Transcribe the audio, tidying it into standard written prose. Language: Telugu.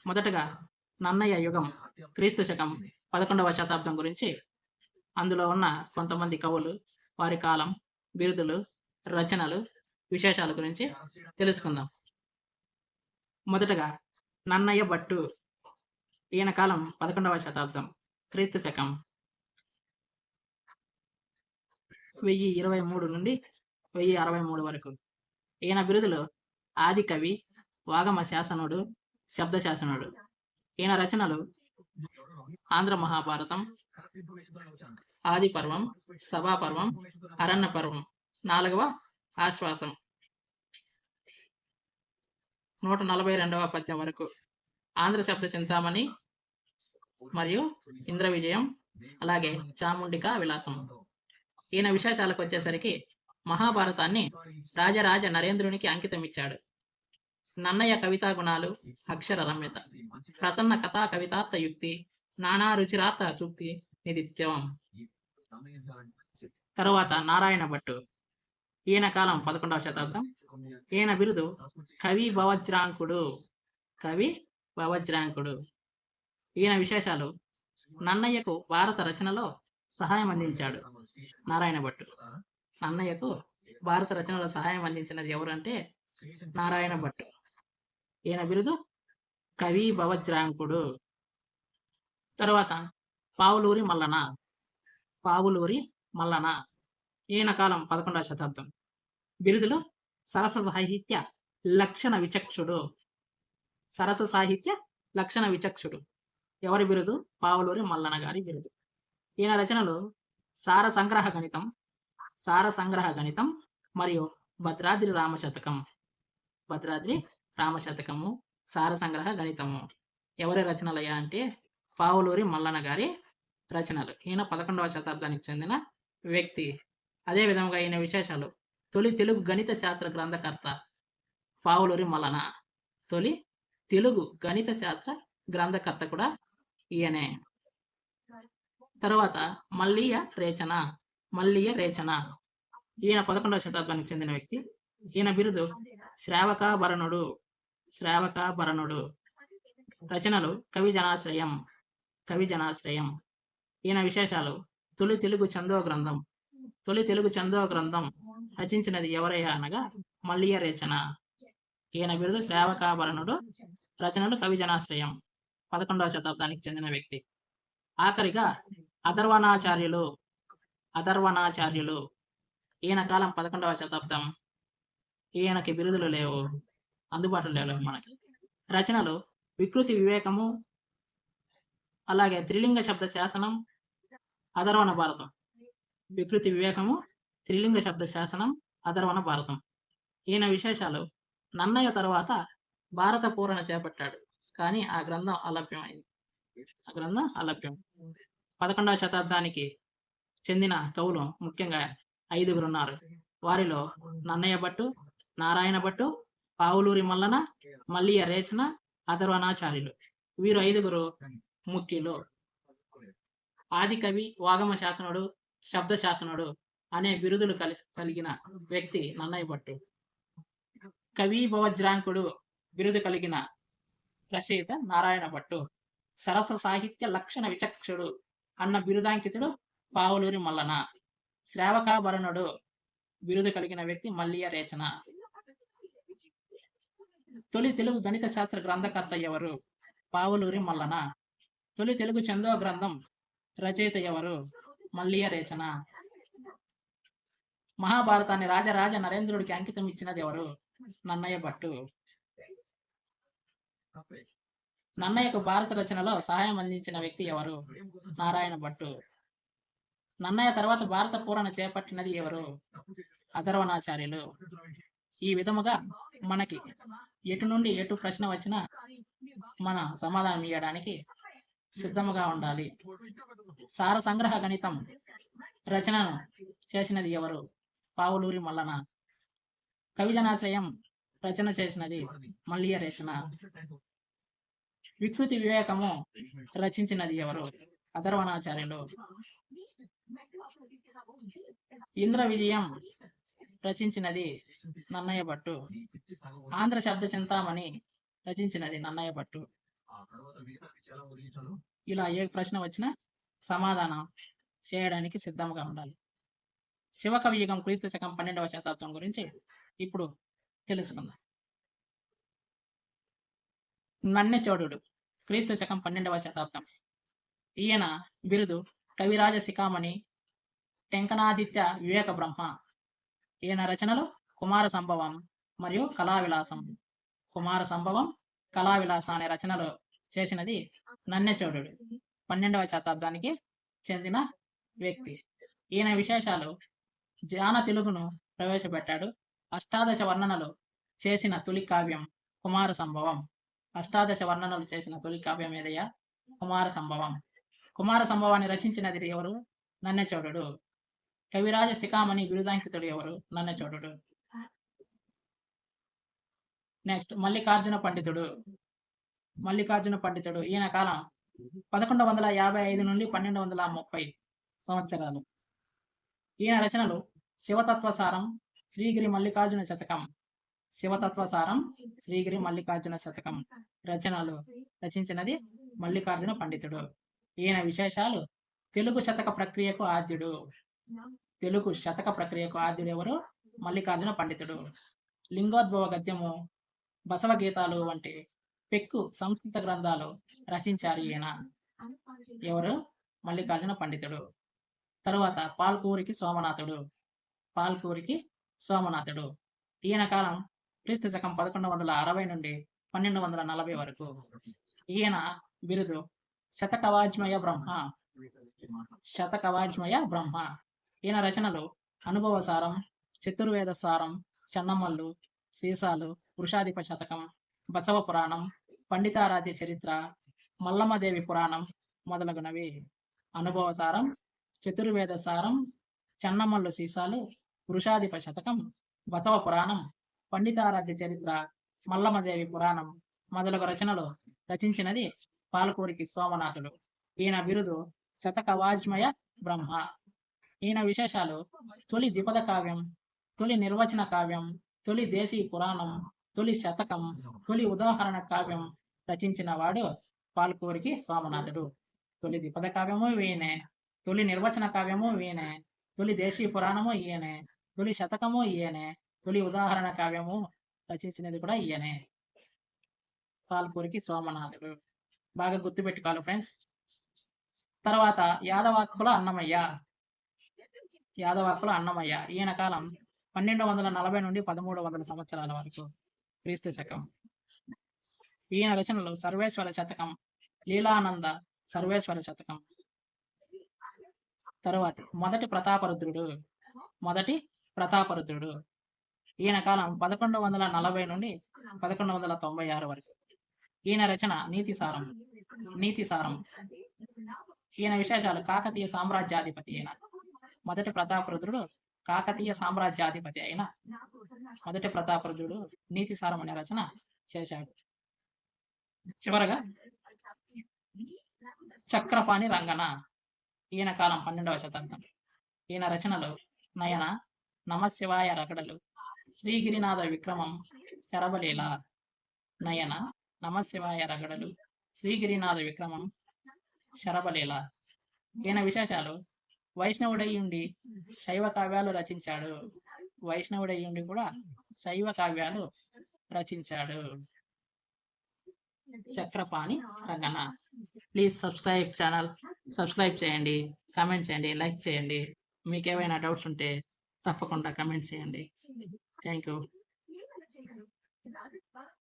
మొదటగా నన్నయ్య యుగం క్రీస్తు శకం 11వ శతాబ్దం గురించి అందులో ఉన్న కొంతమంది కవులు, వారి కాలం, బిరుదులు, రచనలు, విశేషాల గురించి తెలుసుకుందాం. మొదటగా నన్నయ్య భట్టు. ఈయన కాలం 11వ శతాబ్దం, క్రీస్తు శకం 1023 నుండి 1063 వరకు. ఈయన బిరుదులు ఆది కవి, వాగమ శాసనుడు, శబ్ద శాసనుడు. ఈయన రచనలు ఆంధ్ర మహాభారతం, ఆది పర్వం, సభాపర్వం, అరణ్య పర్వం, 4వ ఆశ్వాసం, 142వ పద్యం వరకు, ఆంధ్ర శబ్ద చింతామణి మరియు ఇంద్ర విజయం, అలాగే చాముండిక విలాసం. ఈయన విశేషాలకు వచ్చేసరికి మహాభారతాన్ని రాజరాజ నరేంద్రునికి అంకితం ఇచ్చాడు. నన్నయ్య కవితా గుణాలు, అక్షర రమ్యత, ప్రసన్న కథా కవితార్థ యుక్తి, నానా రుచిరార్థ సూక్తి నిదిత్యం. తరువాత నారాయణ భట్టు. ఈయన కాలం 11వ శతాబ్దం. ఈయన బిరుదు కవి భవజ్రాంకుడు. కవి భవజ్రాంకుడు. ఈయన విశేషాలు నన్నయ్యకు భారత రచనలో సహాయం అందించాడు. నారాయణ భట్టు నన్నయ్యకు భారత రచనలో సహాయం అందించినది ఎవరంటే నారాయణ భట్టు. ఈయన బిరుదు కవి భవజ్రాంకుడు. తరువాత పావులూరి మల్లన. పావులూరి మల్లన. ఈయన కాలం 11వ శతాబ్దం. బిరుదులు సరస సాహిత్య లక్షణ విచక్షుడు. సరస సాహిత్య లక్షణ విచక్షుడు. ఎవరి బిరుదు? పావులూరి మల్లన గారి బిరుదు. ఈయన రచనలు సార సంగ్రహ గణితం, సార సంగ్రహ గణితం మరియు భద్రాద్రి రామశతకం. భద్రాద్రి రామశతకము, సార సంగ్రహ గణితము. ఎవరి రచనలయ్యా అంటే పావులూరి మల్లన గారి రచనలు. ఈయన 11వ శతాబ్దానికి చెందిన వ్యక్తి. అదే విధంగా ఈయన విశేషాలు తొలి తెలుగు గణిత శాస్త్ర గ్రంథకర్త పావులూరి మల్లన. తొలి తెలుగు గణిత శాస్త్ర గ్రంథకర్త కూడా ఈయనే. తరువాత మల్లీయ రేచన. మల్లీయ రేచన. ఈయన 11వ శతాబ్దానికి చెందిన వ్యక్తి. ఈయన బిరుదు శ్రావకాభరణుడు. శ్రావకాభరణుడు. రచనలు కవి జనాశ్రయం. కవి జనాశ్రయం. ఈయన విశేషాలు తొలి తెలుగు చందో గ్రంథం. తొలి తెలుగు చందో గ్రంథం రచించినది ఎవరయ్యా అనగా మల్లీయ రేచన. ఈయన బిరుదు శ్రావకాభరణుడు. రచనలు కవి జనాశ్రయం. 11వ శతాబ్దానికి చెందిన వ్యక్తి. ఆఖరిగా అధర్వణాచార్యులు. అధర్వణాచార్యులు. ఈయన కాలం 11వ శతాబ్దం. ఈయనకి బిరుదులు లేవు, అందుబాటులో లేవు మనకి. రచనలు వికృతి వివేకము, అలాగే త్రిలింగ శబ్ద శాసనం, అధర్వణ భారతం. వికృతి వివేకము, త్రిలింగ శబ్ద శాసనం, అధర్వణ భారతం. ఈయన విశేషాలు నన్నయ్య తరువాత భారత పూరణ చేపట్టాడు, కానీ ఆ గ్రంథం అలభ్యమైంది. ఆ గ్రంథం అలభ్యం. 11వ శతాబ్దానికి చెందిన కవులు ముఖ్యంగా 5గురు ఉన్నారు. వారిలో నన్నయ్య భట్టు, నారాయణ భట్టు, పావులూరి మల్లన, మల్లీయ రేచన, అధర్వణాచార్యులు. వీరు 5గురు ముఖ్యులు. ఆదికవి, వాగమ శాసనుడు, శబ్ద శాసనుడు అనే బిరుదులు కలిగిన వ్యక్తి నన్నయ్య భట్టు. కవి భవజ్రాంకుడు బిరుదు కలిగిన రచయిత నారాయణ భట్టు. సరస సాహిత్య లక్షణ విచక్షుడు అన్న బిరుదాంకితుడు పావులూరి మల్లన. శ్రావకాభరణుడు బిరుదు కలిగిన వ్యక్తి మల్లీయ రేచన. తొలి తెలుగు గణిత శాస్త్ర గ్రంథకర్త ఎవరు? పావులూరి మల్లన. తొలి తెలుగు చందో గ్రంథం రచయిత ఎవరు? మల్లీయ రేచన. మహాభారతాన్ని రాజరాజ నరేంద్రుడికి అంకితం ఇచ్చినది ఎవరు? నన్నయ్య భట్టు. నన్నయ్యకు భారత రచనలో సహాయం అందించిన వ్యక్తి ఎవరు? నారాయణ భట్టు. నన్నయ్య తర్వాత భారత పూరణ చేపట్టినది ఎవరు? అధర్వణాచార్యులు. ఈ విధముగా మనకి ఎటు నుండి ఎటు ప్రశ్న వచ్చినా మన సమాధానం ఇవ్వడానికి సిద్ధముగా ఉండాలి. సార సంగ్రహ గణితం రచనను చేసినది ఎవరు? పావులూరి మల్లన. కవి జనాశ్రయం రచన చేసినది మల్లీయ రేచన. వికృతి వివేకము రచించినది ఎవరు? అధర్వణాచార్యులు. ఇంద్ర విజయం రచించినది నన్నయ్య భట్టు. ఆంధ్ర శబ్ద చింతామణి రచించినది నన్నయ్య భట్టు. ఇలా ఏ ప్రశ్న వచ్చినా సమాధానం చేయడానికి సిద్ధంగా ఉండాలి. శివకవి యుగం క్రీస్తు శకం 12వ శతాబ్దం గురించి ఇప్పుడు తెలుసుకుందాం. నన్నెచోడుడు క్రీస్తు శకం 12వ శతాబ్దం. ఈయన బిరుదు కవిరాజ శిఖామణి, టెంకనాదిత్య వివేక బ్రహ్మ. ఈయన రచనలు కుమార సంభవం మరియు కళావిలాసం. కుమార సంభవం, కళావిలాసం అనే రచనలు చేసినది నన్నెచోడుడు. 12వ శతాబ్దానికి చెందిన వ్యక్తి. ఈయన విశేషాలు: జాన తెలుగును ప్రవేశపెట్టాడు. అష్టాదశ వర్ణనలు చేసిన తొలి కావ్యం కుమార సంభవం. అష్టాదశ వర్ణనలు చేసిన తొలి కావ్యం ఏదయ్యా? కుమార సంభవం. కుమార సంభవాన్ని రచించినది ఎవరు? నన్నెచోడుడు. కవిరాజ శిఖామణి బిరుదాంకితుడు ఎవరు? నన్నెచోడుడు. నెక్స్ట్ మల్లికార్జున పండితుడు. మల్లికార్జున పండితుడు ఈయన కాలం 1155 నుండి 1230 సంవత్సరాలు. ఈయన రచనలు శివతత్వసారం, శ్రీగిరి మల్లికార్జున శతకం. శివతత్వసారం, శ్రీగిరి మల్లికార్జున శతకం రచనలు రచించినది మల్లికార్జున పండితుడు. ఈయన విశేషాలు: తెలుగు శతక ప్రక్రియకు ఆద్యుడు. తెలుగు శతక ప్రక్రియకు ఆద్యుడు ఎవరు? మల్లికార్జున పండితుడు. లింగోద్భవ గద్యము, బసవ గీతాలు వంటి పెక్కు సంస్కృత గ్రంథాలు రచించారు ఈయన. ఎవరు? మల్లికార్జున పండితుడు. తరువాత పాల్కూరికి సోమనాథుడు. పాల్కూరికి సోమనాథుడు. ఈయన కాలం క్రీస్తు శకం 1160 నుండి 1240 వరకు. ఈయన బిరుదు శతకవాజ్మయ బ్రహ్మ. శతకవాజ్మయ బ్రహ్మ. ఈయన రచనలు అనుభవసారం, చతుర్వేద సారం, చెన్నమల్లు, సీసాలు, వృషాధిప శతకం, బసవ పురాణం, పండితారాధ్య చరిత్ర, మల్లమ్మదేవి పురాణం మొదలగునవి. అనుభవసారం, చతుర్వేద సారం, చెన్నమల్లు సీసాలు, వృషాధిప శతకం, బసవ పురాణం, పండితారాధ్య చరిత్ర, మల్లమ్మదేవి పురాణం మొదలగు రచనలు రచించినది పాల్కూరికి సోమనాథుడు. ఈయన బిరుదు శతకవాజ్మయ బ్రహ్మ. ఈయన విశేషాలు: తొలి ద్విపద కావ్యం, తొలి నిర్వచన కావ్యం, తొలి దేశీ పురాణం, తొలి శతకం, తొలి ఉదాహరణ కావ్యం రచించిన వాడు పాల్కూరికి సోమనాథుడు. తొలి ద్విపద కావ్యము ఈయనే, తొలి నిర్వచన కావ్యము ఈయనే, తొలి దేశీ పురాణము ఈయనే, తొలి శతకము ఈయనే, తొలి ఉదాహరణ కావ్యము రచించినది కూడా ఈయనే. పాల్కూరికి సోమనాథుడు. బాగా గుర్తుపెట్టుకోవాలి ఫ్రెండ్స్. తర్వాత యాదవాకుల అన్నమయ్య. యాదవాకుల అన్నమయ్య. ఈయన కాలం 1240 నుండి 1300 సంవత్సరాల వరకు క్రీస్తు శకం. ఈయన రచనలు సర్వేశ్వర శతకం, లీలానంద సర్వేశ్వర శతకం. తరువాత మొదటి ప్రతాపరుద్రుడు. మొదటి ప్రతాపరుద్రుడు. ఈయన కాలం 1140 నుండి 1196 వరకు. ఈయన రచన నీతిసారం. నీతిసారం. ఈయన విశేషాలు: కాకతీయ సామ్రాజ్యాధిపతి అయిన మొదటి ప్రతాపరుద్రుడు. కాకతీయ సామ్రాజ్యాధిపతి అయిన మొదటి ప్రతాపరుద్రుడు నీతిసారం అనే రచన చేశాడు. చివరగా చక్రపాణి రంగన. ఈయన కాలం 12వ శతాబ్దం. ఈయన రచనలు నయన, నమశివాయ రగడలు, శ్రీగిరినాథ విక్రమం, శరభలీల. నయన, నమశివాయ రగడలు, శ్రీగిరినాథ విక్రమం, శరభలీల. ఈయన విశేషాలు: వైష్ణవుడయ్యుండి శైవ కావ్యాలు రచించాడు. వైష్ణవుడయ్యుండి కూడా శైవ కావ్యాలు రచించాడు. Chakrapani Rangana. Please subscribe channel. Subscribe చేయండి, కామెంట్ చేయండి, లైక్ చేయండి. మీకు ఏమైనా డౌట్స్ ఉంటే తప్పకుండా కామెంట్ చేయండి. Thank you.